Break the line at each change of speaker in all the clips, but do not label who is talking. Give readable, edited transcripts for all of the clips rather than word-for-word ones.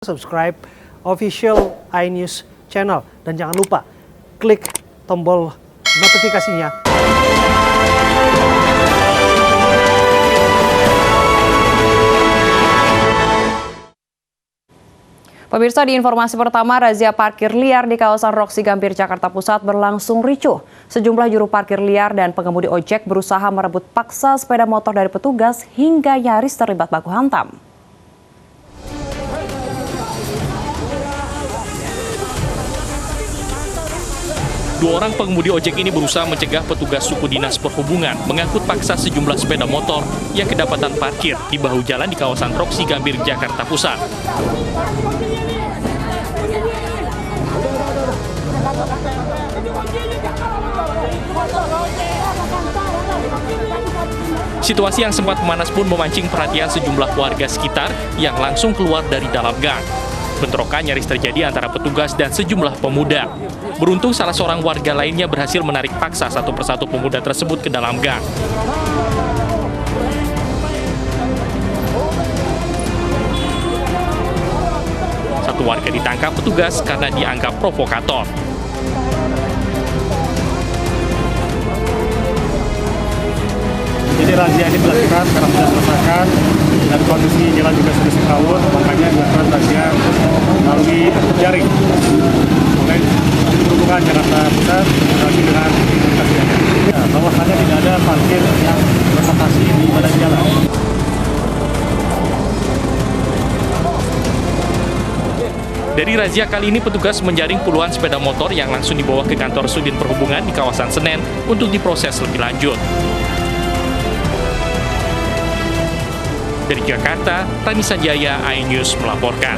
subscribe official iNews channel. Dan jangan lupa klik tombol notifikasinya.
Pemirsa, di informasi pertama, razia parkir liar di kawasan Roxy Gambir, Jakarta Pusat berlangsung ricuh. Sejumlah juru parkir liar dan pengemudi ojek berusaha merebut paksa sepeda motor dari petugas hingga nyaris terlibat baku hantam.
Dua orang pengemudi ojek ini berusaha mencegah petugas suku dinas perhubungan mengangkut paksa sejumlah sepeda motor yang kedapatan parkir di bahu jalan di kawasan Roxy Gambir, Jakarta Pusat. Situasi yang sempat memanas pun memancing perhatian sejumlah warga sekitar yang langsung keluar dari dalam gang. Bentrokan nyaris terjadi antara petugas dan sejumlah pemuda. Beruntung salah seorang warga lainnya berhasil menarik paksa satu persatu pemuda tersebut ke dalam gang. Satu warga ditangkap petugas karena dianggap provokator.
Jadi razia ini dilakukan karena sudah selesaikan dan kondisi jalan juga sudah serawut, makanya dilakukan razia melalui jaring oleh Perhubungan Jakarta Pusat berkolaborasi dengan komunitas jalan. Ya, bahwasannya tidak ada parkir yang berlokasi di badan jalan.
Dari razia kali ini, petugas menjaring puluhan sepeda motor yang langsung dibawa ke kantor Sudin Perhubungan di kawasan Senen untuk diproses lebih lanjut. Dari Jakarta, Tani Sanjaya, iNews melaporkan.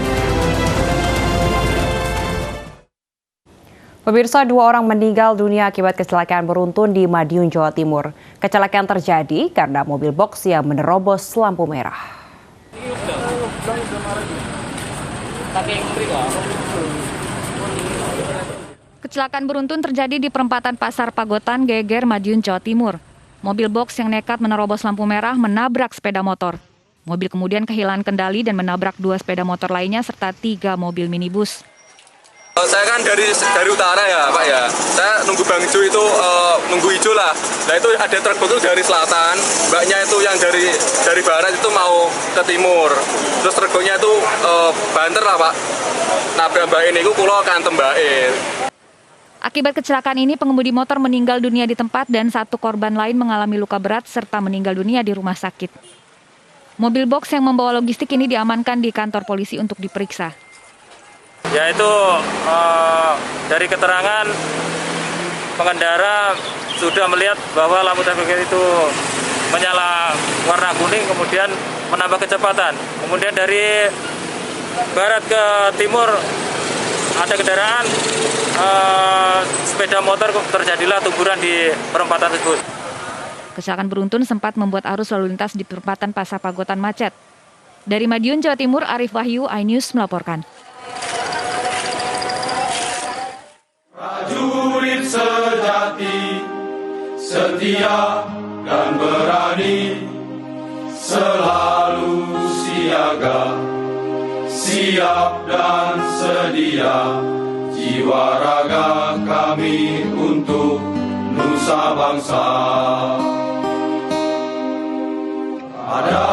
Pemirsa, 2 orang meninggal dunia akibat kecelakaan beruntun di Madiun, Jawa Timur. Kecelakaan terjadi karena mobil box yang menerobos lampu merah.
Kecelakaan beruntun terjadi di perempatan Pasar Pagotan, Geger, Madiun, Jawa Timur. Mobil box yang nekat menerobos lampu merah menabrak sepeda motor. Mobil kemudian kehilangan kendali dan menabrak 2 sepeda motor lainnya serta 3 mobil minibus.
Saya kan dari utara ya Pak ya. Saya nunggu Bang Jo itu nunggu hijau lah. Nah itu ada truk itu dari selatan, mbaknya itu yang dari barat itu mau ke timur. Terus truknya itu banter lah Pak. Nabrak mbak ini itu kulo kantem mbak.
Akibat kecelakaan ini, pengemudi motor meninggal dunia di tempat dan 1 korban lain mengalami luka berat serta meninggal dunia di rumah sakit. Mobil box yang membawa logistik ini diamankan di kantor polisi untuk diperiksa.
Yaitu dari keterangan pengendara sudah melihat bahwa lampu traffic itu menyala warna kuning, kemudian menambah kecepatan. Kemudian dari barat ke timur ada kendaraan sepeda motor, terjadilah tuburan di perempatan tersebut.
Kecelakaan beruntun sempat membuat arus lalu lintas di perempatan Pasar Pagotan macet. Dari Madiun, Jawa Timur, Arif Wahyu, iNews melaporkan.
Prajurit sejati, setia dan berani, selalu siaga, siap dan sedia, jiwa raga kami untuk nusa bangsa. Ada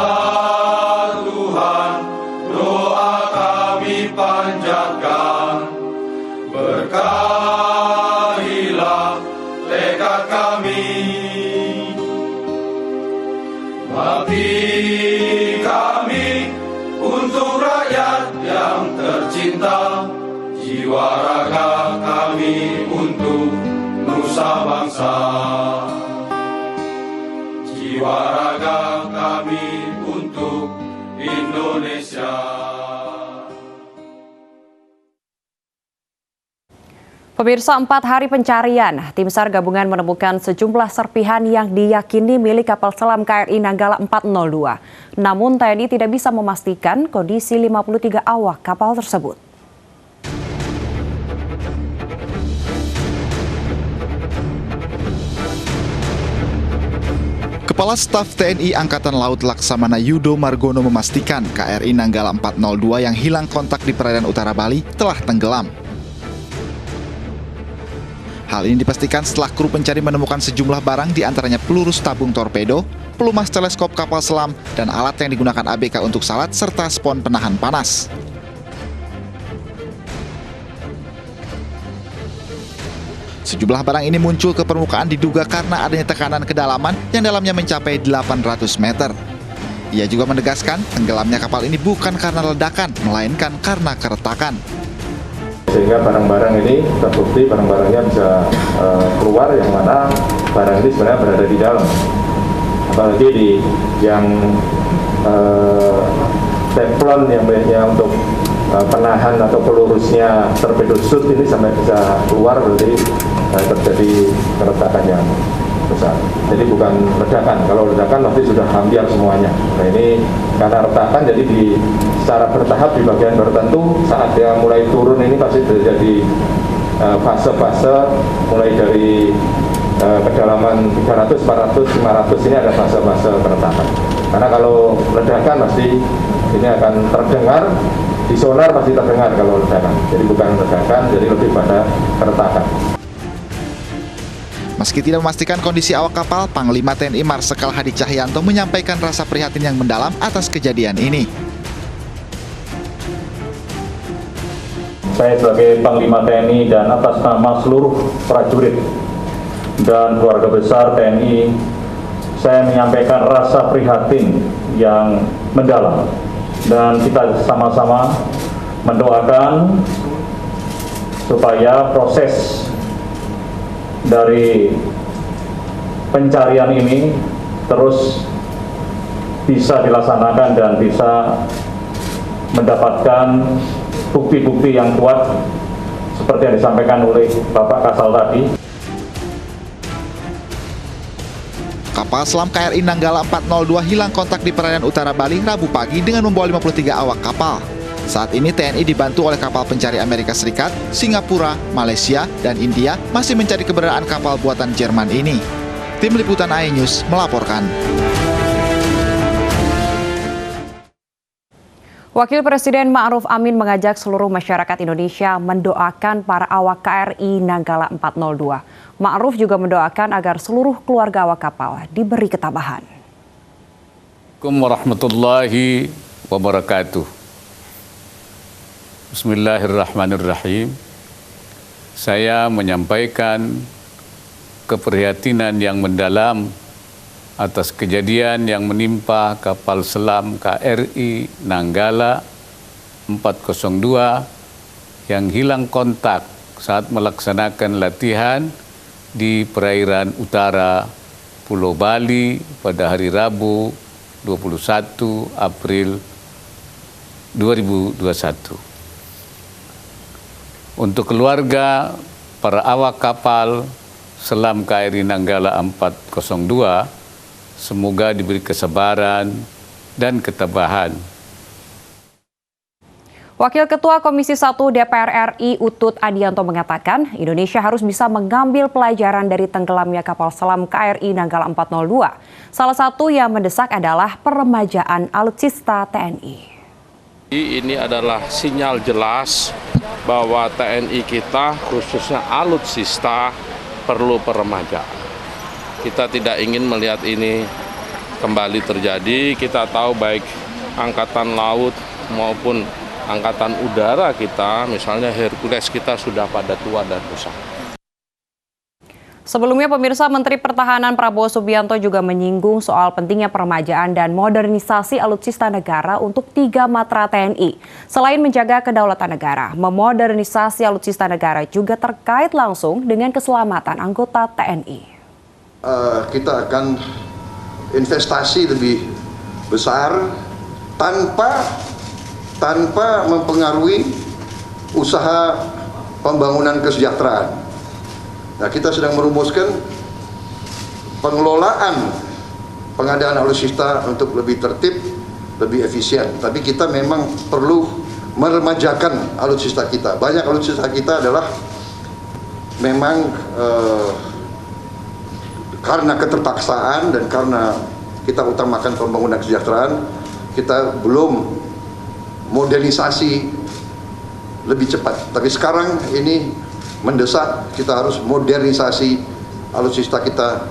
Tuhan, doa kami panjatkan, berkahilah tekad kami, bakti kami untuk rakyat yang tercinta, jiwa raga kami untuk nusa bangsa. Jiwa raga kami untuk Indonesia.
Pemirsa, 4 hari pencarian, tim SAR gabungan menemukan sejumlah serpihan yang diyakini milik kapal selam KRI Nanggala 402. Namun TNI tidak bisa memastikan kondisi 53 awak kapal tersebut.
Kepala Staf TNI Angkatan Laut Laksamana Yudo Margono memastikan KRI Nanggala 402 yang hilang kontak di perairan utara Bali telah tenggelam. Hal ini dipastikan setelah kru pencari menemukan sejumlah barang di antaranya peluru tabung torpedo, pelumas teleskop kapal selam, dan alat yang digunakan ABK untuk salat serta spon penahan panas. Sejumlah barang ini muncul ke permukaan diduga karena adanya tekanan kedalaman yang dalamnya mencapai 800 meter. Ia juga menegaskan tenggelamnya kapal ini bukan karena ledakan, melainkan karena keretakan.
Sehingga barang-barang ini terbukti barang-barangnya bisa keluar, yang mana barang ini sebenarnya berada di dalam. Apalagi di yang teflon yang banyak untuk penahan atau pelurusnya torpedo shoot ini sampai bisa keluar, berarti terjadi keretakan yang besar. Jadi bukan ledakan. Kalau ledakan pasti sudah hampir semuanya. Nah ini karena retakan, jadi secara bertahap di bagian tertentu saat dia mulai turun ini pasti terjadi fase-fase mulai dari kedalaman 300, 400, 500 ini ada fase-fase keretakan. Karena kalau ledakan pasti ini akan terdengar, di sonar pasti terdengar kalau ledakan. Jadi bukan ledakan, jadi lebih pada keretakan.
Meski tidak memastikan kondisi awak kapal, Panglima TNI Marsikal Hadi Cahyanto menyampaikan rasa prihatin yang mendalam atas kejadian ini.
Saya sebagai Panglima TNI dan atas nama seluruh prajurit dan keluarga besar TNI, saya menyampaikan rasa prihatin yang mendalam. Dan kita sama-sama mendoakan supaya proses dari pencarian ini terus bisa dilaksanakan dan bisa mendapatkan bukti-bukti yang kuat seperti yang disampaikan oleh Bapak Kasal tadi.
Kapal selam KRI Nanggala 402 hilang kontak di perairan utara Bali Rabu pagi dengan membawa 53 awak kapal. Saat ini TNI dibantu oleh kapal pencari Amerika Serikat, Singapura, Malaysia, dan India masih mencari keberadaan kapal buatan Jerman ini. Tim Liputan iNews melaporkan.
Wakil Presiden Ma'ruf Amin mengajak seluruh masyarakat Indonesia mendoakan para awak KRI Nanggala 402. Ma'ruf juga mendoakan agar seluruh keluarga awak kapal diberi ketabahan.
Assalamualaikum warahmatullahi wabarakatuh. Bismillahirrahmanirrahim. Saya menyampaikan keprihatinan yang mendalam atas kejadian yang menimpa kapal selam KRI Nanggala 402 yang hilang kontak saat melaksanakan latihan di perairan utara Pulau Bali pada hari Rabu 21 April 2021. Untuk keluarga para awak kapal selam KRI Nanggala 402, semoga diberi kesabaran dan ketabahan.
Wakil Ketua Komisi 1 DPR RI Utut Adianto mengatakan Indonesia harus bisa mengambil pelajaran dari tenggelamnya kapal selam KRI Nanggala 402. Salah satu yang mendesak adalah peremajaan alutsista TNI.
Ini adalah sinyal jelas bahwa TNI kita khususnya alutsista perlu peremajaan. Kita tidak ingin melihat ini kembali terjadi. Kita tahu baik Angkatan Laut maupun Angkatan Udara kita, misalnya Hercules kita sudah pada tua dan rusak.
Sebelumnya pemirsa, Menteri Pertahanan Prabowo Subianto juga menyinggung soal pentingnya peremajaan dan modernisasi alutsista negara untuk 3 matra TNI. Selain menjaga kedaulatan negara, memodernisasi alutsista negara juga terkait langsung dengan keselamatan anggota TNI.
Kita akan investasi lebih besar tanpa mempengaruhi usaha pembangunan kesejahteraan. Nah, kita sedang merumuskan pengelolaan pengadaan alutsista untuk lebih tertib, lebih efisien. Tapi kita memang perlu meremajakan alutsista kita. Banyak alutsista kita adalah memang karena keterpaksaan dan karena kita utamakan pembangunan kesejahteraan, kita belum modernisasi lebih cepat. Tapi sekarang ini mendesak, kita harus modernisasi alutsista kita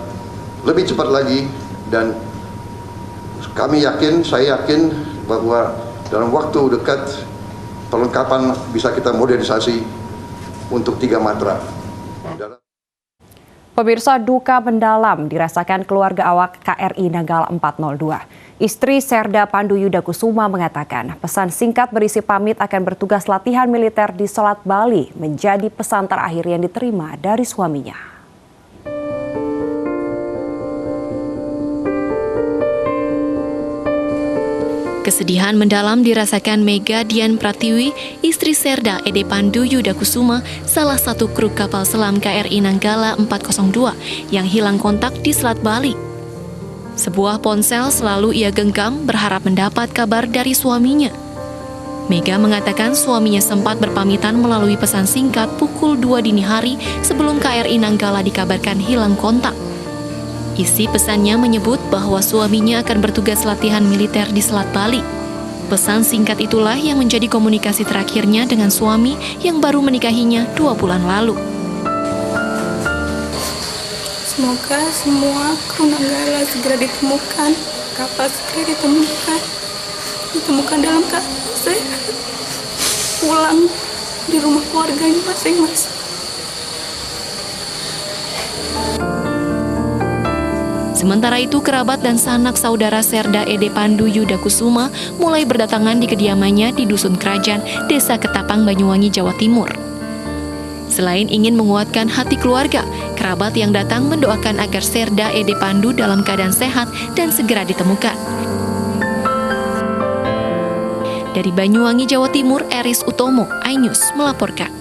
lebih cepat lagi, dan kami yakin, saya yakin bahwa dalam waktu dekat perlengkapan bisa kita modernisasi untuk 3 matra.
Pemirsa, duka mendalam dirasakan keluarga awak KRI Nanggala 402. Istri Serda Pandu Yudakusuma mengatakan pesan singkat berisi pamit akan bertugas latihan militer di Selat Bali menjadi pesan terakhir yang diterima dari suaminya.
Kesedihan mendalam dirasakan Mega Dian Pratiwi, istri Serda Ede Pandu Yudakusuma, salah satu kru kapal selam KRI Nanggala 402 yang hilang kontak di Selat Bali. Sebuah ponsel selalu ia genggam berharap mendapat kabar dari suaminya. Mega mengatakan suaminya sempat berpamitan melalui pesan singkat pukul 2 dini hari sebelum KRI Nanggala dikabarkan hilang kontak. Isi pesannya menyebut bahwa suaminya akan bertugas latihan militer di Selat Bali. Pesan singkat itulah yang menjadi komunikasi terakhirnya dengan suami yang baru menikahinya 2 bulan lalu.
Semoga semua kru Nanggala segera ditemukan, kapal segera ditemukan dalam keadaan sehat, pulang di rumah keluarganya masing-masing.
Sementara itu, kerabat dan sanak saudara Serda Ede Pandu Yudakusuma mulai berdatangan di kediamannya di Dusun Kerajaan, Desa Ketapang, Banyuwangi, Jawa Timur. Selain ingin menguatkan hati keluarga, kerabat yang datang mendoakan agar Serda Ede Pandu dalam keadaan sehat dan segera ditemukan. Dari Banyuwangi, Jawa Timur, Eris Utomo, iNews melaporkan.